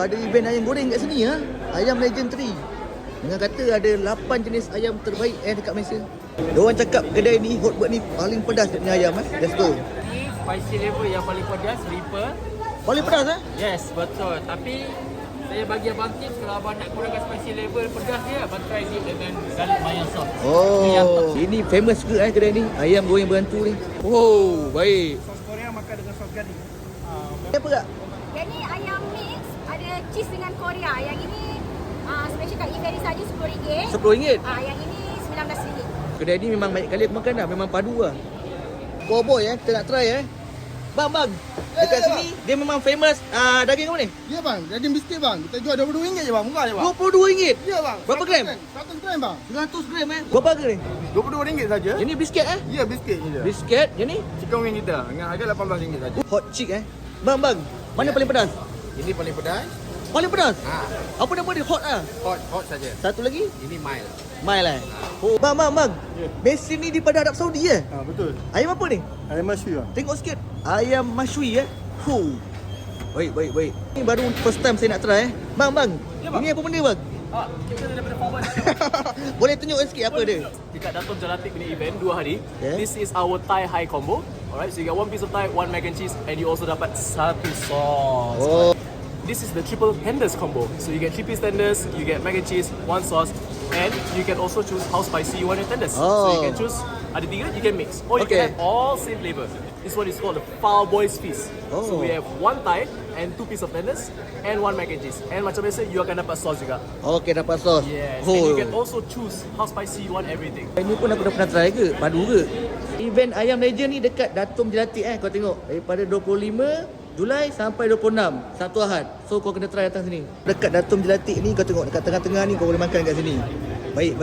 ada event ayam goreng kat sini ya. Ayam Legendary. Dengan kata ada 8 jenis ayam terbaik dekat Malaysia. Diorang cakap kedai ni, Hotbird ni paling pedas dia punya ayam Let's go. Ni spicy level yang paling pedas, Reaper. Paling pedas Yes, betul. Tapi saya bagi abang tips kalau abang nak kurangkan spicy level pedas dia, abang try dia dengan garlic mayo sauce. Oh, ini famous ke kedai ni? Ayam goreng berantu ni. Oh, baik. Sos Korea makan dengan sos garlic. Apa kak? Yang ni ayam mix, ada cheese dengan Korea. Yang ini special kat event ni saja RM10. RM10? Yang ini RM19. Kedai ni memang banyak kali aku makan dah. Memang padu lah. Cowboy kita nak try Bang, dekat sini dia memang famous daging apa ni? Ya bang, daging biskit bang. Kita jual RM20 je bang, murah je bang. RM22? Ya bang. Berapa gram? 100 gram bang. 100 gram Berapa harga ni? RM22 saja. Yang ni bisket Ya, biskit je. Bisket, yang ni? Chicken wing kita dengan harga RM18 saja. Hot chick Bang, mana paling pedas? Ini paling pedas. Paling pedas? Apa nama dia? Hot Hot saja. Satu lagi? Ini mild. Mild Oh, bang. Ya. Mesin ni daripada Arab Saudi Betul. Ayam apa ni? Ayam masyui bang. Tengok sikit. Ayam mashui Baik. Ni baru first time saya nak try Bang. Ya, bang. Ini apa benda bang? Kita daripada forward. Boleh tunjuk sikit apa dia? Dekat Dato' Jalatik punya event 2 hari. Yeah. This is our Thai high combo. Alright, so you get one piece of Thai, one mac and cheese, and you also dapat satu sauce. Oh. This is the triple tenders combo. So you get 3 piece tenders, you get mac and cheese, one sauce, and you can also choose how spicy you want your tenders. So you can choose ada 3, you can mix, or you can have all same flavor. This one is called the Foul Boys Feast. So we have 1 Thai and 2 piece of tenders and 1 mac and cheese. And macam biasa, you akan dapat sauce juga. Okay, dapat sos. Yes. And you can also choose how spicy you want everything. Ini pun aku dah pernah try ke? Padu ke? Event Ayam Legend ni dekat Datum Jelatik kau tengok. Daripada 25 Julai sampai 26 Sabtu Ahad. So kau kena try datang sini. Dekat Datum Jelatik ni kau tengok dekat tengah-tengah ni kau boleh makan kat sini. Baik.